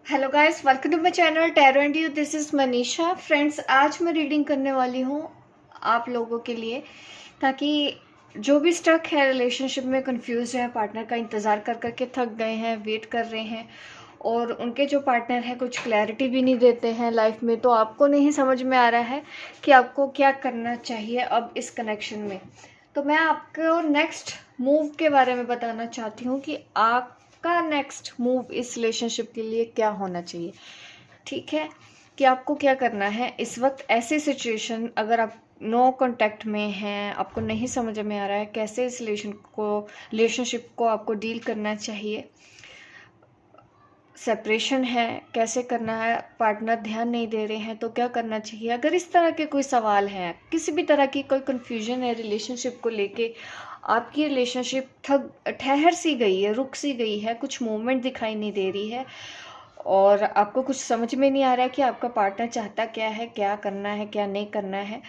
Hello guys, welcome to my channel tarot and you. This is Manisha. Friends, आज मैं reading करने वाली हूँ आप लोगों के लिए, ताकि जो भी स्टक है रिलेशनशिप में, कंफ्यूज है, पार्टनर का इंतज़ार कर करके थक गए हैं, वेट कर रहे हैं और उनके जो पार्टनर है कुछ क्लैरिटी भी नहीं देते हैं लाइफ में, तो आपको नहीं समझ में आ रहा है कि आपको क्या करना चाहिए अब इस कनेक्शन में। तो मैं आपको नेक्स्ट मूव के बारे में बताना चाहती हूँ कि आपका नेक्स्ट मूव इस रिलेशनशिप के लिए क्या होना चाहिए। ठीक है, कि आपको क्या करना है इस वक्त ऐसी सिचुएशन, अगर आप नो कांटेक्ट में हैं, आपको नहीं समझ में आ रहा है कैसे इस रिलेशनशिप को आपको डील करना चाहिए, सेपरेशन है कैसे करना है, पार्टनर ध्यान नहीं दे रहे हैं तो क्या करना चाहिए। अगर इस तरह के कोई सवाल हैं, किसी भी तरह की कोई कन्फ्यूजन है रिलेशनशिप को लेके, आपकी रिलेशनशिप ठहर सी गई है, रुक सी गई है, कुछ मूवमेंट दिखाई नहीं दे रही है और आपको कुछ समझ में नहीं आ रहा है कि आपका पार्टनर चाहता क्या है, क्या करना है, क्या नहीं करना है,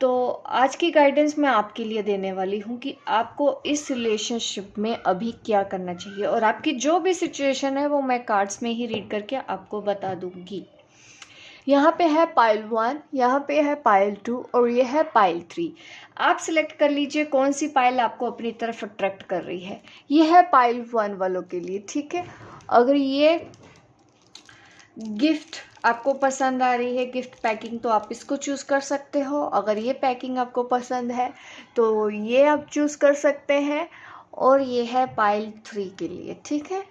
तो आज की गाइडेंस मैं आपके लिए देने वाली हूँ कि आपको इस रिलेशनशिप में अभी क्या करना चाहिए। और आपकी जो भी सिचुएशन है वो मैं कार्ड्स में ही रीड करके आपको बता दूंगी। यहाँ पे है पाइल 1, यहाँ पे है पाइल 2 और ये है पाइल 3। आप सिलेक्ट कर लीजिए कौन सी पाइल आपको अपनी तरफ अट्रैक्ट कर रही है। ये है पाइल 1 वालों के लिए। ठीक है, अगर ये गिफ्ट आपको पसंद आ रही है, गिफ्ट पैकिंग, तो आप इसको चूज़ कर सकते हो। अगर ये पैकिंग आपको पसंद है तो ये आप चूज़ कर सकते हैं। और ये है पाइल 3 के लिए। ठीक है,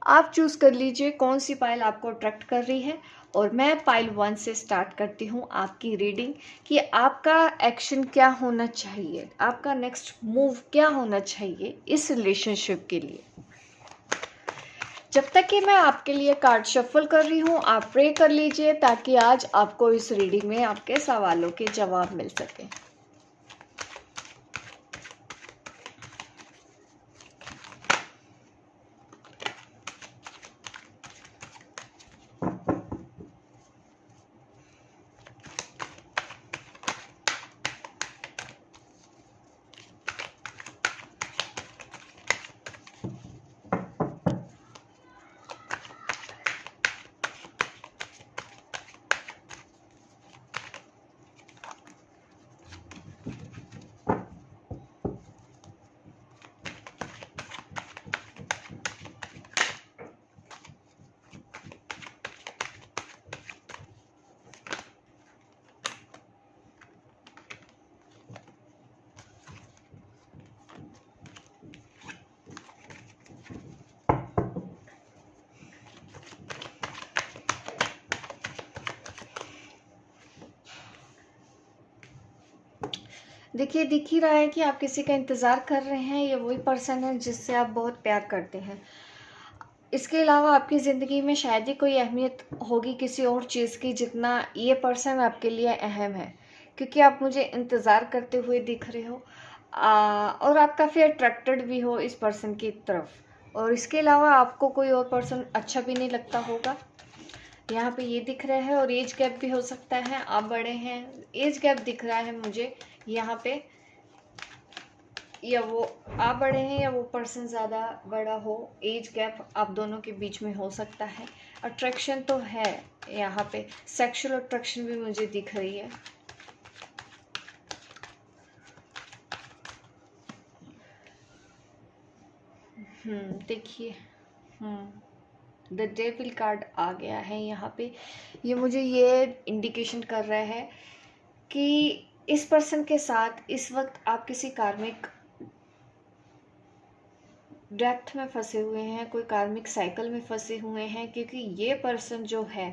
आप चूज़ कर लीजिए कौन सी पाइल आपको अट्रैक्ट कर रही है। और मैं पाइल 1 से स्टार्ट करती हूँ आपकी रीडिंग कि आपका एक्शन क्या होना चाहिए, आपका नेक्स्ट मूव क्या होना चाहिए इस रिलेशनशिप के लिए। जब तक कि मैं आपके लिए कार्ड शफल कर रही हूँ, आप प्रे कर लीजिए ताकि आज आपको इस रीडिंग में आपके सवालों के जवाब मिल सके। देखिए, दिख ही रहा है कि आप किसी का इंतज़ार कर रहे हैं। ये वही पर्सन है जिससे आप बहुत प्यार करते हैं। इसके अलावा आपकी ज़िंदगी में शायद ही कोई अहमियत होगी किसी और चीज़ की जितना ये पर्सन आपके लिए अहम है, क्योंकि आप मुझे इंतज़ार करते हुए दिख रहे हो और आप काफ़ी अट्रैक्टेड भी हो इस पर्सन की तरफ। और इसके अलावा आपको कोई और पर्सन अच्छा भी नहीं लगता होगा, यहाँ पे ये दिख रहा है। और एज गैप भी हो सकता है, आप बड़े हैं, एज गैप दिख रहा है मुझे यहाँ पे, या वो आप बड़े हैं या वो पर्सन ज़्यादा बड़ा हो, एज गैप आप दोनों के बीच में हो सकता है। अट्रैक्शन तो है यहाँ पे, सेक्सुअल अट्रैक्शन भी मुझे दिख रही है। देखिए, द डेविल कार्ड आ गया है यहाँ पे। ये मुझे ये इंडिकेशन कर रहा है कि इस पर्सन के साथ इस वक्त आप किसी कार्मिक डेप्थ में फंसे हुए हैं, कोई कार्मिक साइकिल में फंसे हुए हैं, क्योंकि ये पर्सन जो है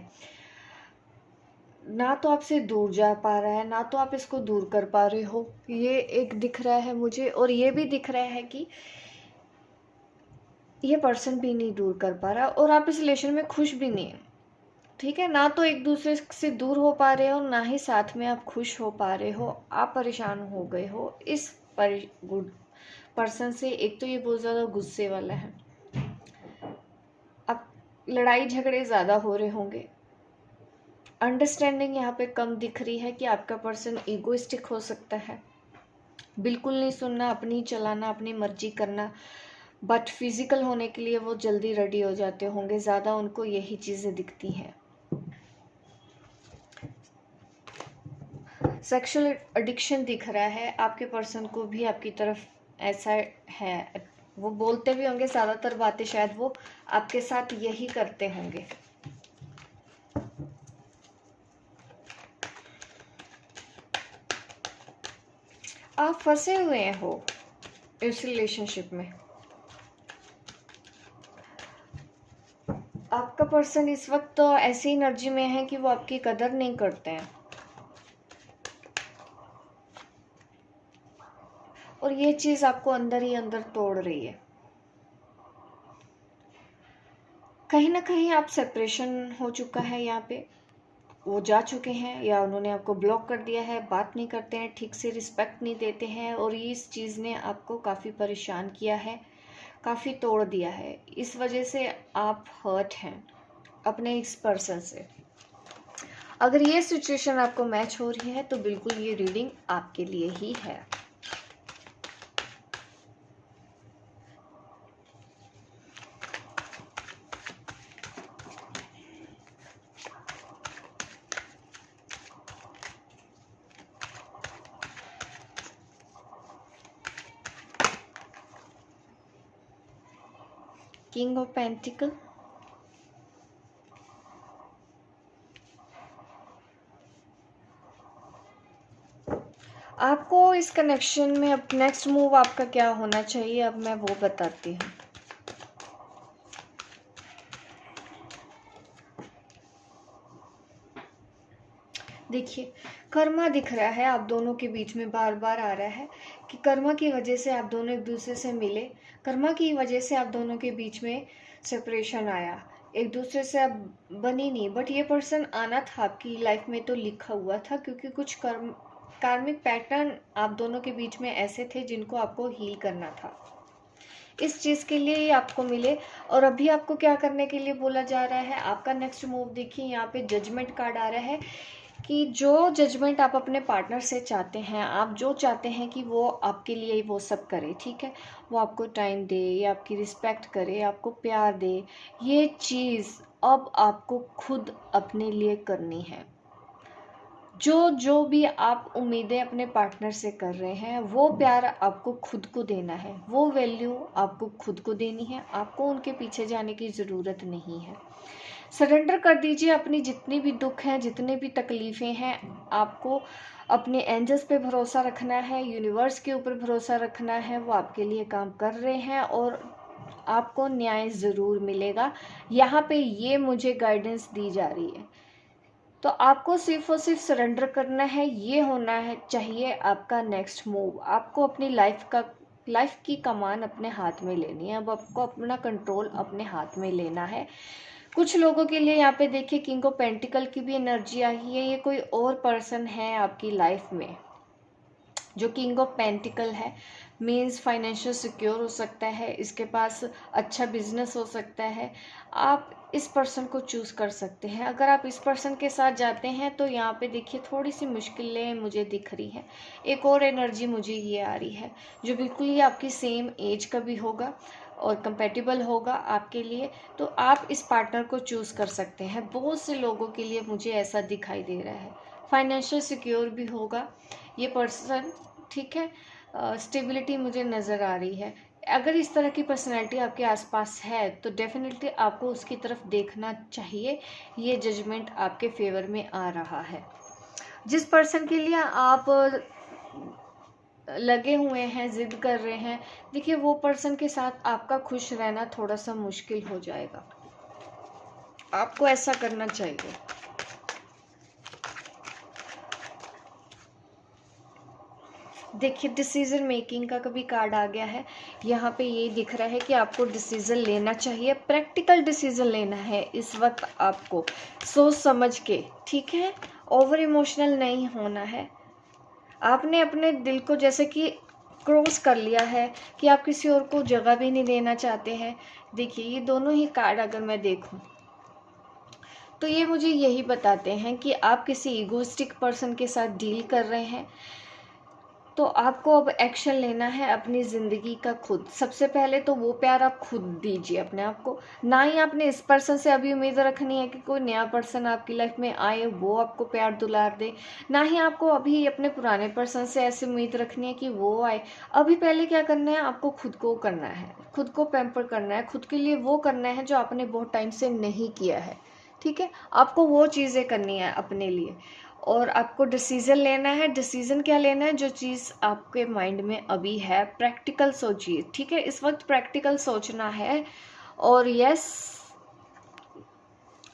ना तो आपसे दूर जा पा रहा है, ना तो आप इसको दूर कर पा रहे हो। ये एक दिख रहा है मुझे, और ये भी दिख रहा है कि ये पर्सन भी नहीं दूर कर पा रहा और आप इस रिलेशन में खुश भी नहीं है। ठीक है, ना तो एक दूसरे से दूर हो पा रहे हो, ना ही साथ में आप खुश हो पा रहे हो। आप परेशान हो गए हो इस पर्सन से। एक तो ये बहुत ज़्यादा गुस्से वाला है, अब लड़ाई झगड़े ज़्यादा हो रहे होंगे। अंडरस्टैंडिंग यहाँ पे कम दिख रही है कि आपका पर्सन ईगोइस्टिक हो सकता है, बिल्कुल नहीं सुनना, अपनी चलाना, अपनी मर्जी करना, बट फिजिकल होने के लिए वो जल्दी रेडी हो जाते होंगे, ज़्यादा उनको यही चीज़ें दिखती हैं। सेक्सुअल एडिक्शन दिख रहा है, आपके पर्सन को भी आपकी तरफ ऐसा है। वो बोलते भी होंगे ज़्यादातर बातें, शायद वो आपके साथ यही करते होंगे। आप फंसे हुए हो इस रिलेशनशिप में। आपका पर्सन इस वक्त तो ऐसी एनर्जी में है कि वो आपकी कदर नहीं करते हैं, और ये चीज़ आपको अंदर ही अंदर तोड़ रही है। कहीं ना कहीं आप सेपरेशन हो चुका है, यहाँ पे वो जा चुके हैं या उन्होंने आपको ब्लॉक कर दिया है, बात नहीं करते हैं, ठीक से रिस्पेक्ट नहीं देते हैं, और इस चीज़ ने आपको काफ़ी परेशान किया है, काफ़ी तोड़ दिया है। इस वजह से आप हर्ट हैं अपने इस पर्सन से। अगर ये सिचुएशन आपको मैच हो रही है तो बिल्कुल ये रीडिंग आपके लिए ही है। किंग ऑफ पेंटिकल, आपको इस कनेक्शन में अब नेक्स्ट मूव आपका क्या होना चाहिए, अब मैं वो बताती हूँ। देखिए, कर्मा दिख रहा है आप दोनों के बीच में, बार बार आ रहा है कि कर्मा की वजह से आप दोनों एक दूसरे से मिले, कर्मा की वजह से आप दोनों के बीच में सेपरेशन आया, एक दूसरे से अब बनी नहीं। बट ये पर्सन आना था आपकी लाइफ में, तो लिखा हुआ था, क्योंकि कुछ कार्मिक पैटर्न आप दोनों के बीच में ऐसे थे जिनको आपको हील करना था। इस चीज़ के लिए ही आपको मिले। और अभी आपको क्या करने के लिए बोला जा रहा है, आपका नेक्स्ट मूव देखिए, यहाँ पे जजमेंट कार्ड आ रहा है कि जो जजमेंट आप अपने पार्टनर से चाहते हैं, आप जो चाहते हैं कि वो आपके लिए वो सब करे, ठीक है, वो आपको टाइम दे या आपकी रिस्पेक्ट करे, आपको प्यार दे, ये चीज़ अब आपको खुद अपने लिए करनी है। जो जो भी आप उम्मीदें अपने पार्टनर से कर रहे हैं, वो प्यार आपको खुद को देना है, वो वैल्यू आपको खुद को देनी है, आपको उनके पीछे जाने की ज़रूरत नहीं है। सरेंडर कर दीजिए अपनी जितनी भी दुख हैं, जितनी भी तकलीफ़ें हैं। आपको अपने एंजल्स पे भरोसा रखना है, यूनिवर्स के ऊपर भरोसा रखना है, वो आपके लिए काम कर रहे हैं और आपको न्याय ज़रूर मिलेगा। यहाँ पे ये मुझे गाइडेंस दी जा रही है, तो आपको सिर्फ और सिर्फ सरेंडर करना है। ये होना है चाहिए आपका नेक्स्ट मूव। आपको अपनी लाइफ की कमान अपने हाथ में लेनी है, अब आपको अपना कंट्रोल अपने हाथ में लेना है। कुछ लोगों के लिए यहाँ पे देखिए किंग ऑफ पेंटिकल की भी एनर्जी आई है, ये कोई और पर्सन है आपकी लाइफ में। जो किंग ऑफ पेंटिकल है मीन्स फाइनेंशियल सिक्योर हो सकता है, इसके पास अच्छा बिजनेस हो सकता है। आप इस पर्सन को चूज़ कर सकते हैं। अगर आप इस पर्सन के साथ जाते हैं तो यहाँ पे देखिए थोड़ी सी मुश्किलें मुझे दिख रही हैं। एक और एनर्जी मुझे ये आ रही है जो बिल्कुल ही आपकी सेम एज का भी होगा और कंपेटिबल होगा आपके लिए, तो आप इस पार्टनर को चूज़ कर सकते हैं। बहुत से लोगों के लिए मुझे ऐसा दिखाई दे रहा है। फाइनेंशियल सिक्योर भी होगा ये पर्सन, ठीक है। स्टेबिलिटी मुझे नज़र आ रही है। अगर इस तरह की पर्सनैलिटी आपके आसपास है तो डेफिनेटली आपको उसकी तरफ देखना चाहिए। ये जजमेंट आपके फेवर में आ रहा है। जिस पर्सन के लिए आप लगे हुए हैं, जिद कर रहे हैं, देखिए वो पर्सन के साथ आपका खुश रहना थोड़ा सा मुश्किल हो जाएगा। आपको ऐसा करना चाहिए। देखिए डिसीजन मेकिंग का कभी कार्ड आ गया है, यहाँ पे ये दिख रहा है कि आपको डिसीजन लेना चाहिए, प्रैक्टिकल डिसीजन लेना है इस वक्त आपको, सोच समझ के, ठीक है। ओवर इमोशनल नहीं होना है। आपने अपने दिल को जैसे कि क्रॉस कर लिया है कि आप किसी और को जगह भी नहीं देना चाहते हैं। देखिए ये दोनों ही कार्ड अगर मैं देखूं तो ये मुझे यही बताते हैं कि आप किसी इगोइस्टिक पर्सन के साथ डील कर रहे हैं। तो आपको अब एक्शन लेना है अपनी ज़िंदगी का खुद। सबसे पहले तो वो प्यार आप खुद दीजिए अपने आप को। ना ही आपने इस पर्सन से अभी उम्मीद रखनी है कि कोई नया पर्सन आपकी लाइफ में आए, वो आपको प्यार दुलार दे। ना ही आपको अभी अपने पुराने पर्सन से ऐसी उम्मीद रखनी है कि वो आए। अभी पहले क्या करना है, आपको खुद को करना है, खुद को पैम्पर करना है, खुद के लिए वो करना है जो आपने बहुत टाइम से नहीं किया है। ठीक है, आपको वो चीज़ें करनी है अपने लिए। और आपको डिसीज़न लेना है। डिसीज़न क्या लेना है, जो चीज़ आपके माइंड में अभी है प्रैक्टिकल सोचिए। ठीक है, इस वक्त प्रैक्टिकल सोचना है। और यस,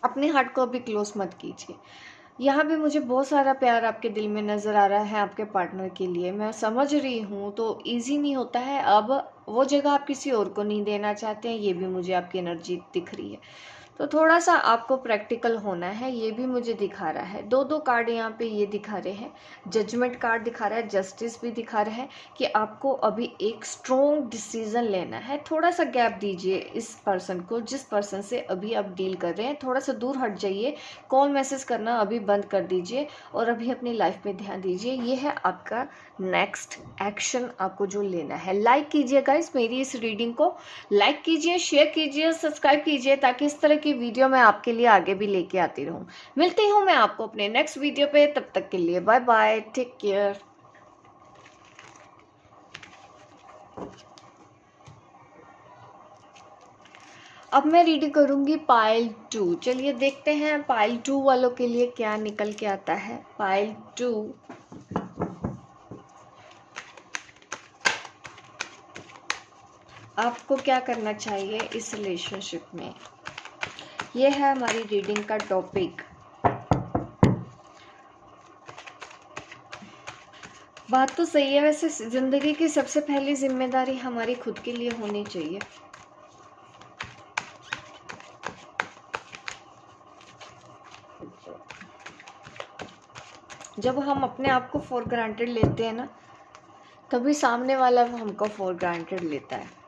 अपने हार्ट को अभी क्लोज मत कीजिए। यहाँ पे मुझे बहुत सारा प्यार आपके दिल में नज़र आ रहा है आपके पार्टनर के लिए, मैं समझ रही हूँ। तो इजी नहीं होता है। अब वो जगह आप किसी और को नहीं देना चाहते हैं, ये भी मुझे आपकी एनर्जी दिख रही है। तो थोड़ा सा आपको प्रैक्टिकल होना है, ये भी मुझे दिखा रहा है। दो दो कार्ड यहाँ पे ये दिखा रहे हैं। जजमेंट कार्ड दिखा रहा है, जस्टिस भी दिखा रहा है कि आपको अभी एक स्ट्रॉन्ग डिसीजन लेना है। थोड़ा सा गैप दीजिए इस पर्सन को, जिस पर्सन से अभी आप डील कर रहे हैं। थोड़ा सा दूर हट जाइए, कॉल मैसेज करना अभी बंद कर दीजिए और अभी अपनी लाइफ पे ध्यान दीजिए। ये है आपका नेक्स्ट एक्शन, आपको जो लेना है। लाइक कीजिए गाइस, मेरी इस रीडिंग को लाइक कीजिए, शेयर कीजिए, सब्सक्राइब कीजिए, ताकि इस तरह की वीडियो मैं आपके लिए आगे भी लेके आती रहूं। मिलती हूं मैं आपको अपने नेक्स्ट वीडियो पे, तब तक के लिए बाय बाय, टेक केयर। अब मैं रीडिंग करूंगी पाइल 2। चलिए देखते हैं पाइल 2 वालों के लिए क्या निकल के आता है। पाइल 2, आपको क्या करना चाहिए इस रिलेशनशिप में, ये है हमारी रीडिंग का टॉपिक। बात तो सही है, वैसे जिंदगी की सबसे पहली जिम्मेदारी हमारी खुद के लिए होनी चाहिए। जब हम अपने आप को फॉर ग्रांटेड लेते हैं ना, तभी सामने वाला हमको फॉर ग्रांटेड लेता है।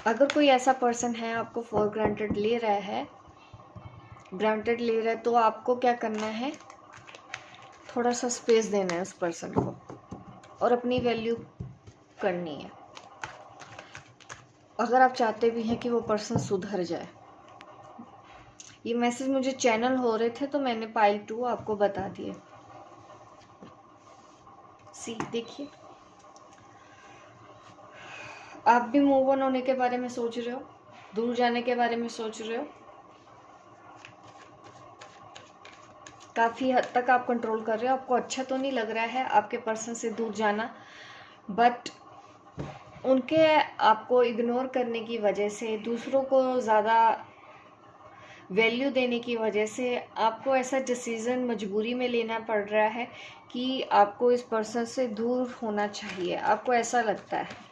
अगर कोई ऐसा पर्सन है आपको फॉर ग्रांटेड ले रहा है, तो आपको क्या करना है, थोड़ा सा स्पेस देना है उस पर्सन को और अपनी वैल्यू करनी है। अगर आप चाहते भी हैं कि वो पर्सन सुधर जाए। ये मैसेज मुझे चैनल हो रहे थे तो मैंने पाइल 2 आपको बता दिए। सी देखिए, आप भी मूव ऑन होने के बारे में सोच रहे हो, दूर जाने के बारे में सोच रहे हो। काफ़ी हद तक आप कंट्रोल कर रहे हो। आपको अच्छा तो नहीं लग रहा है आपके पर्सन से दूर जाना, बट उनके आपको इग्नोर करने की वजह से, दूसरों को ज़्यादा वैल्यू देने की वजह से आपको ऐसा डिसीज़न मजबूरी में लेना पड़ रहा है कि आपको इस पर्सन से दूर होना चाहिए। आपको ऐसा लगता है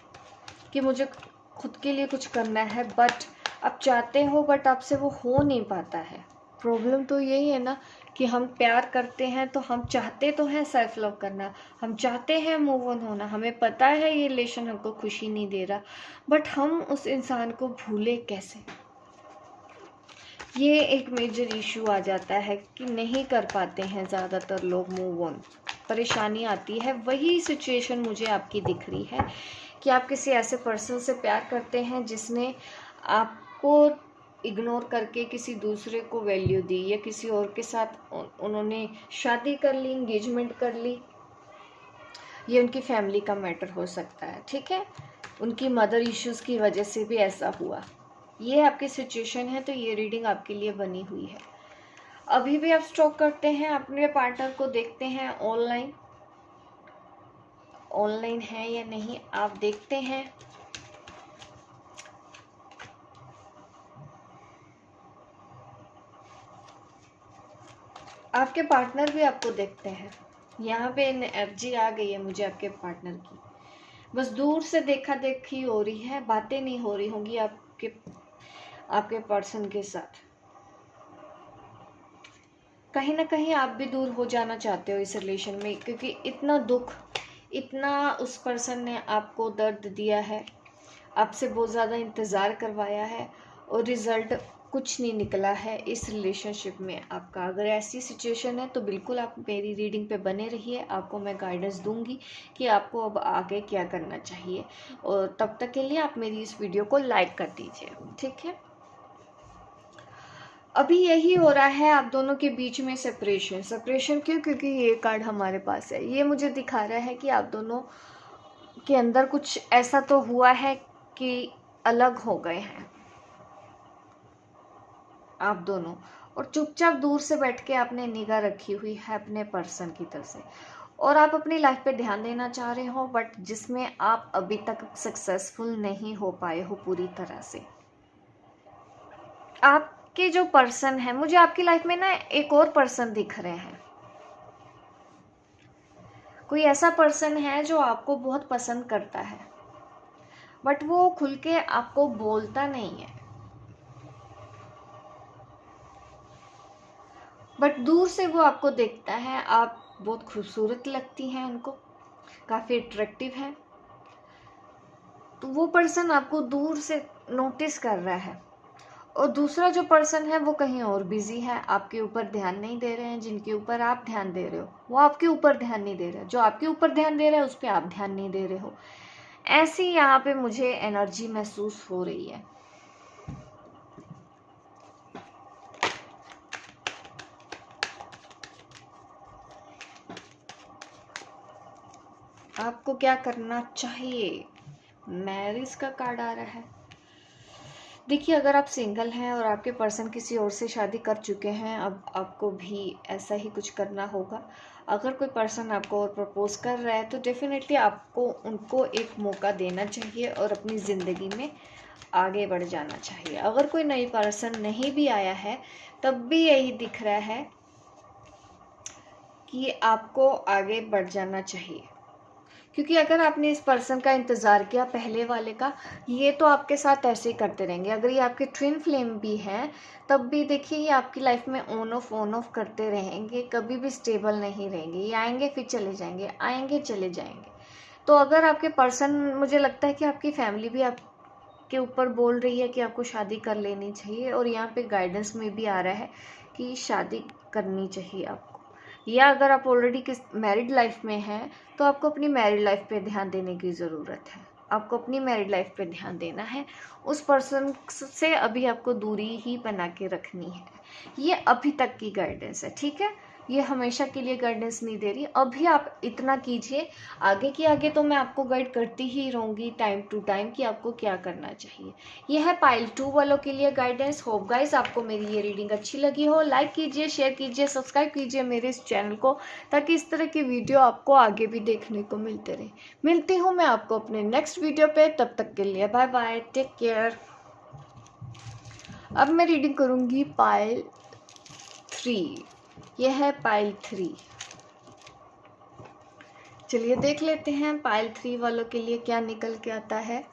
कि मुझे खुद के लिए कुछ करना है, बट आप चाहते हो बट आपसे वो हो नहीं पाता है। प्रॉब्लम तो यही है ना कि हम प्यार करते हैं तो हम चाहते तो हैं सेल्फ लव करना, हम चाहते हैं मूव ऑन होना, हमें पता है ये रिलेशन हमको खुशी नहीं दे रहा, बट हम उस इंसान को भूले कैसे। ये एक मेजर इशू आ जाता है कि नहीं कर पाते हैं ज़्यादातर लोग मूव ऑन, परेशानी आती है। वही सिचुएशन मुझे आपकी दिख रही है कि आप किसी ऐसे पर्सन से प्यार करते हैं जिसने आपको इग्नोर करके किसी दूसरे को वैल्यू दी, या किसी और के साथ उन्होंने शादी कर ली, इंगेजमेंट कर ली। ये उनकी फैमिली का मैटर हो सकता है, ठीक है, उनकी मदर इश्यूज़ की वजह से भी ऐसा हुआ। ये आपकी सिचुएशन है, तो ये रीडिंग आपके लिए बनी हुई है। अभी भी आप स्टॉक करते हैं अपने पार्टनर को, देखते हैं ऑनलाइन है या नहीं, आप देखते हैं। आपके पार्टनर भी आपको देखते हैं। यहाँ पे एनर्जी आ गई है मुझे आपके पार्टनर की। बस दूर से देखा देखी हो रही है, बातें नहीं हो रही होंगी आपके पर्सन के साथ। कहीं ना कहीं आप भी दूर हो जाना चाहते हो इस रिलेशन में, क्योंकि इतना दुख, इतना उस पर्सन ने आपको दर्द दिया है, आपसे बहुत ज़्यादा इंतज़ार करवाया है, और रिज़ल्ट कुछ नहीं निकला है इस रिलेशनशिप में आपका। अगर ऐसी सिचुएशन है तो बिल्कुल आप मेरी रीडिंग पे बने रहिए, आपको मैं गाइडेंस दूंगी कि आपको अब आगे क्या करना चाहिए। और तब तक के लिए आप मेरी इस वीडियो को लाइक कर दीजिए, ठीक है। अभी यही हो रहा है आप दोनों के बीच में सेपरेशन क्यों? क्योंकि ये कार्ड हमारे पास है, ये मुझे दिखा रहा है कि आप दोनों के अंदर कुछ ऐसा तो हुआ है कि अलग हो गए हैं आप दोनों, और चुपचाप दूर से बैठ के आपने निगाह रखी हुई है अपने पर्सन की तरफ से, और आप अपनी लाइफ पे ध्यान देना चाह रहे हो, बट जिसमें आप अभी तक सक्सेसफुल नहीं हो पाए हो पूरी तरह से। आपके जो पर्सन है, मुझे आपकी लाइफ में ना एक और पर्सन दिख रहे हैं। कोई ऐसा पर्सन है जो आपको बहुत पसंद करता है, बट वो खुल के आपको बोलता नहीं है, बट दूर से वो आपको देखता है, आप बहुत खूबसूरत लगती हैं उनको, काफ़ी अट्रैक्टिव है, तो वो पर्सन आपको दूर से नोटिस कर रहा है। और दूसरा जो पर्सन है वो कहीं और बिजी है, आपके ऊपर ध्यान नहीं दे रहे हैं, जिनके ऊपर आप ध्यान दे रहे हो वो आपके ऊपर ध्यान नहीं दे रहे, जो आपके ऊपर ध्यान दे रहा है उस पर आप ध्यान नहीं दे रहे हो। ऐसी यहाँ पे मुझे एनर्जी महसूस हो रही है। आपको क्या करना चाहिए? मैरिज का कार्ड आ रहा है। देखिए, अगर आप सिंगल हैं और आपके पर्सन किसी और से शादी कर चुके हैं, अब आपको भी ऐसा ही कुछ करना होगा। अगर कोई पर्सन आपको और प्रपोज कर रहा है तो डेफिनेटली आपको उनको एक मौका देना चाहिए और अपनी ज़िंदगी में आगे बढ़ जाना चाहिए। अगर कोई नई पर्सन नहीं भी आया है तब भी यही दिख रहा है कि आपको आगे बढ़ जाना चाहिए, क्योंकि अगर आपने इस पर्सन का इंतज़ार किया पहले वाले का, ये तो आपके साथ ऐसे ही करते रहेंगे। अगर ये आपके ट्विन फ्लेम भी हैं तब भी देखिए ये आपकी लाइफ में ऑन ऑफ करते रहेंगे, कभी भी स्टेबल नहीं रहेंगे। ये आएंगे फिर चले जाएंगे, आएंगे चले जाएंगे। तो अगर आपके पर्सन, मुझे लगता है कि आपकी फैमिली भी आपके ऊपर बोल रही है कि आपको शादी कर लेनी चाहिए, और यहाँ पे गाइडेंस में भी आ रहा है कि शादी करनी चाहिए आपको। या अगर आप ऑलरेडी किस मैरिड लाइफ में हैं तो आपको अपनी मैरिड लाइफ पे ध्यान देने की ज़रूरत है। आपको अपनी मैरिड लाइफ पे ध्यान देना है, उस पर्सन से अभी आपको दूरी ही बना के रखनी है। ये अभी तक की गाइडेंस है, ठीक है। ये हमेशा के लिए गाइडेंस नहीं दे रही, अभी आप इतना कीजिए। आगे तो मैं आपको गाइड करती ही रहूँगी टाइम टू टाइम कि आपको क्या करना चाहिए। ये है पाइल 2 वालों के लिए गाइडेंस। होप गाइस आपको मेरी ये रीडिंग अच्छी लगी हो। लाइक कीजिए, शेयर कीजिए, सब्सक्राइब कीजिए मेरे इस चैनल को, ताकि इस तरह की वीडियो आपको आगे भी देखने को मिलते रहे। मिलती हूँ मैं आपको अपने नेक्स्ट वीडियो पे, तब तक के लिए बाय बाय, टेक केयर। अब मैं रीडिंग करूँगी पाइल 3। यह है पाइल 3। चलिए देख लेते हैं पाइल 3 वालों के लिए क्या निकल के आता है।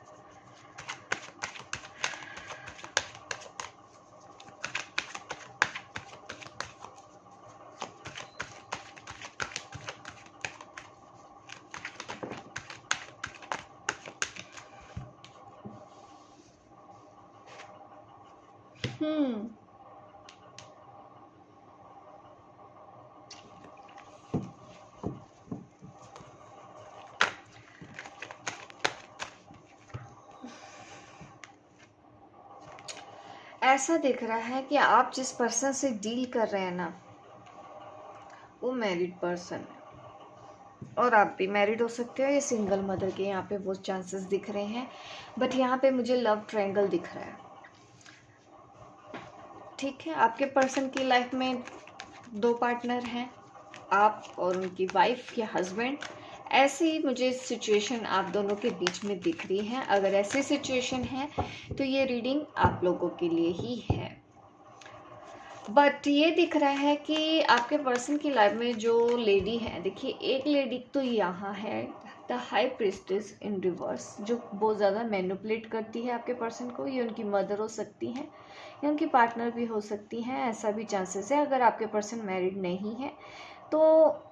ऐसा दिख रहा है कि आप जिस पर्सन से डील कर रहे हैं ना, वो मैरिड पर्सन है, और आप भी मैरिड हो सकते हो या सिंगल मदर के यहाँ पे वो चांसेस दिख रहे हैं। बट यहाँ पे मुझे लव ट्रायंगल दिख रहा है, ठीक है। आपके पर्सन की लाइफ में 2 पार्टनर हैं, आप और उनकी वाइफ या हस्बैंड। ऐसी मुझे सिचुएशन आप दोनों के बीच में दिख रही है। अगर ऐसी सिचुएशन है तो ये रीडिंग आप लोगों के लिए ही है। बट ये दिख रहा है कि आपके पर्सन की लाइफ में जो लेडी है, देखिए एक लेडी तो यहाँ है, the high priestess in reverse, जो बहुत ज़्यादा मैनिपुलेट करती है आपके पर्सन को। ये उनकी मदर हो सकती हैं या उनकी पार्टनर भी हो सकती हैं, ऐसा भी चांसेस है। अगर आपके पर्सन मैरिड नहीं है तो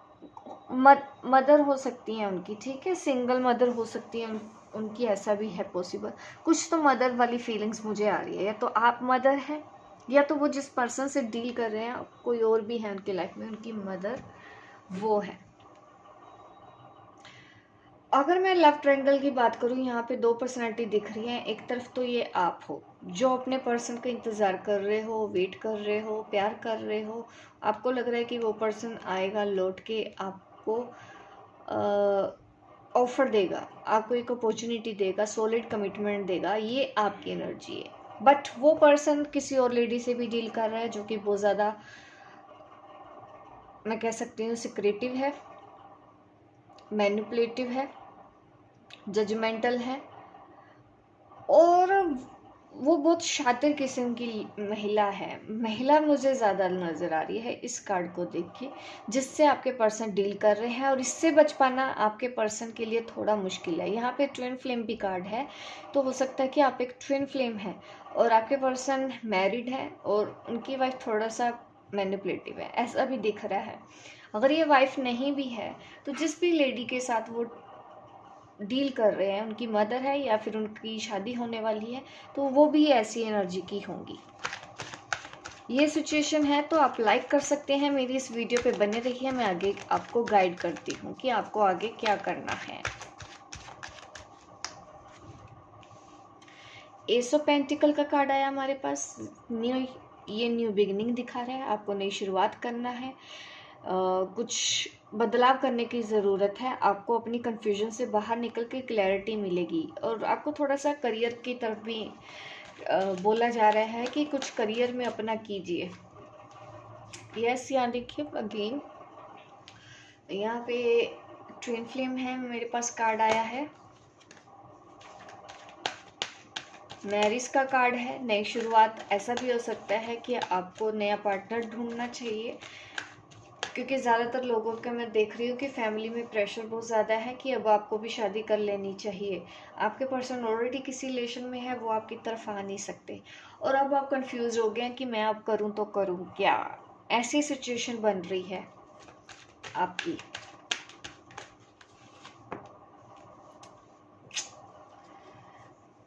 मदर हो सकती हैं उनकी, ठीक है। सिंगल मदर हो सकती है उनकी ऐसा भी है पॉसिबल। कुछ तो मदर वाली फीलिंग्स मुझे आ रही है, या तो आप मदर हैं या तो वो जिस पर्सन से डील कर रहे हैं कोई और भी है उनकी लाइफ में, उनकी मदर वो है। अगर मैं लव ट्रायंगल की बात करूं, यहाँ पे दो पर्सनालिटी दिख रही हैं। एक तरफ तो ये आप हो जो अपने पर्सन का इंतज़ार कर रहे हो, वेट कर रहे हो, प्यार कर रहे हो। आपको लग रहा है कि वो पर्सन आएगा, लौट के आपको ऑफर देगा, आपको एक अपॉर्चुनिटी देगा, सॉलिड कमिटमेंट देगा। ये आपकी एनर्जी है। बट वो पर्सन किसी और लेडी से भी डील कर रहा है जो कि बहुत ज़्यादा, मैं कह सकती हूँ, सिक्रेटिव है, मैनिपुलेटिव है, जजमेंटल है, और वो बहुत शातिर किस्म की महिला है। महिला मुझे ज़्यादा नज़र आ रही है इस कार्ड को देख के, जिससे आपके पर्सन डील कर रहे हैं, और इससे बच पाना आपके पर्सन के लिए थोड़ा मुश्किल है। यहाँ पे ट्विन फ्लेम भी कार्ड है, तो हो सकता है कि आप एक ट्विन फ्लेम है और आपके पर्सन मैरिड है और उनकी वाइफ थोड़ा सा मैनिपुलेटिव है, ऐसा भी दिख रहा है। अगर ये वाइफ नहीं भी है तो जिस भी लेडी के साथ वो डील कर रहे हैं उनकी मदर है या फिर उनकी शादी होने वाली है, तो वो भी ऐसी एनर्जी की होंगी। ये सिचुएशन है, तो आप लाइक कर सकते हैं, मेरी इस वीडियो पे बने रहिए। मैं आगे आपको गाइड करती हूँ कि आपको आगे क्या करना है। एस ऑफ पेंटिकल का कार्ड आया हमारे पास। ये न्यू बिगिनिंग दिखा रहा है, आपको नई शुरुआत करना है। कुछ बदलाव करने की ज़रूरत है। आपको अपनी कन्फ्यूजन से बाहर निकल के क्लैरिटी मिलेगी, और आपको थोड़ा सा करियर की तरफ भी बोला जा रहा है कि कुछ करियर में अपना कीजिए। यस, यहाँ देखिए अगेन यहाँ पे ट्विन फ्लेम है, मेरे पास कार्ड आया है। मैरिज का कार्ड है, नई शुरुआत। ऐसा भी हो सकता है कि आपको नया पार्टनर ढूंढना चाहिए, क्योंकि ज़्यादातर लोगों का मैं देख रही हूँ कि फैमिली में प्रेशर बहुत ज़्यादा है कि अब आपको भी शादी कर लेनी चाहिए। आपके पर्सन ऑलरेडी किसी रिलेशन में है, वो आपकी तरफ आ नहीं सकते, और अब आप कंफ्यूज हो गए हैं कि मैं अब करूँ तो करूँ क्या। ऐसी सिचुएशन बन रही है आपकी।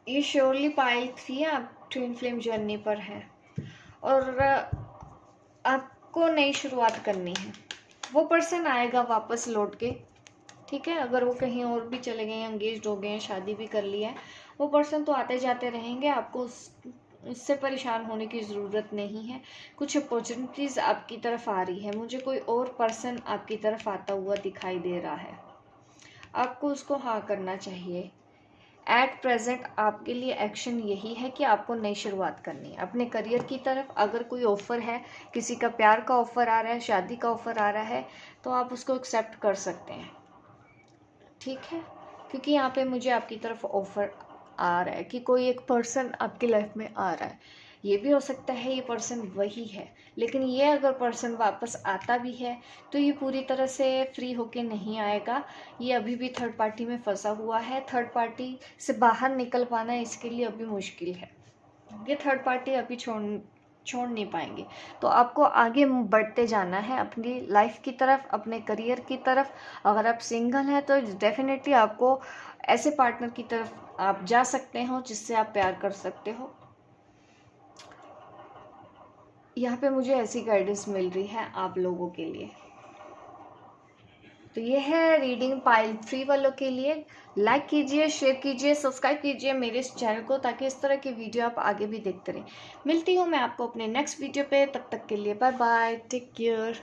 ये श्योरली पाइल 3 आप ट्विन फ्लेम जर्नी पर है, और आपको नई शुरुआत करनी है। वो पर्सन आएगा वापस लौट के, ठीक है। अगर वो कहीं और भी चले गए हैं, एंगेज्ड हो गए हैं, शादी भी कर लिया है, वो पर्सन तो आते जाते रहेंगे। आपको उससे परेशान होने की ज़रूरत नहीं है। कुछ अपॉर्चुनिटीज़ आपकी तरफ आ रही है, मुझे कोई और पर्सन आपकी तरफ आता हुआ दिखाई दे रहा है। आपको उसको हाँ करना चाहिए। एट प्रेजेंट आपके लिए एक्शन यही है कि आपको नई शुरुआत करनी है अपने करियर की तरफ। अगर कोई ऑफ़र है, किसी का प्यार का ऑफ़र आ रहा है, शादी का ऑफ़र आ रहा है, तो आप उसको एक्सेप्ट कर सकते हैं, ठीक है। क्योंकि यहाँ पे मुझे आपकी तरफ ऑफ़र आ रहा है कि कोई एक पर्सन आपकी लाइफ में आ रहा है। ये भी हो सकता है ये पर्सन वही है, लेकिन ये अगर पर्सन वापस आता भी है तो ये पूरी तरह से फ्री होके नहीं आएगा। ये अभी भी थर्ड पार्टी में फंसा हुआ है। थर्ड पार्टी से बाहर निकल पाना इसके लिए अभी मुश्किल है। ये थर्ड पार्टी अभी छोड़ नहीं पाएंगे। तो आपको आगे बढ़ते जाना है अपनी लाइफ की तरफ, अपने करियर की तरफ। अगर आप सिंगल हैं तो डेफिनेटली आपको ऐसे पार्टनर की तरफ आप जा सकते हो जिससे आप प्यार कर सकते हो। यहाँ पे मुझे ऐसी गाइडेंस मिल रही है आप लोगों के लिए। तो ये है रीडिंग पाइल 3 वालों के लिए। लाइक कीजिए, शेयर कीजिए, सब्सक्राइब कीजिए मेरे इस चैनल को, ताकि इस तरह की वीडियो आप आगे भी देखते रहें। मिलती हूँ मैं आपको अपने नेक्स्ट वीडियो पे, तब तक के लिए बाय बाय, टेक केयर।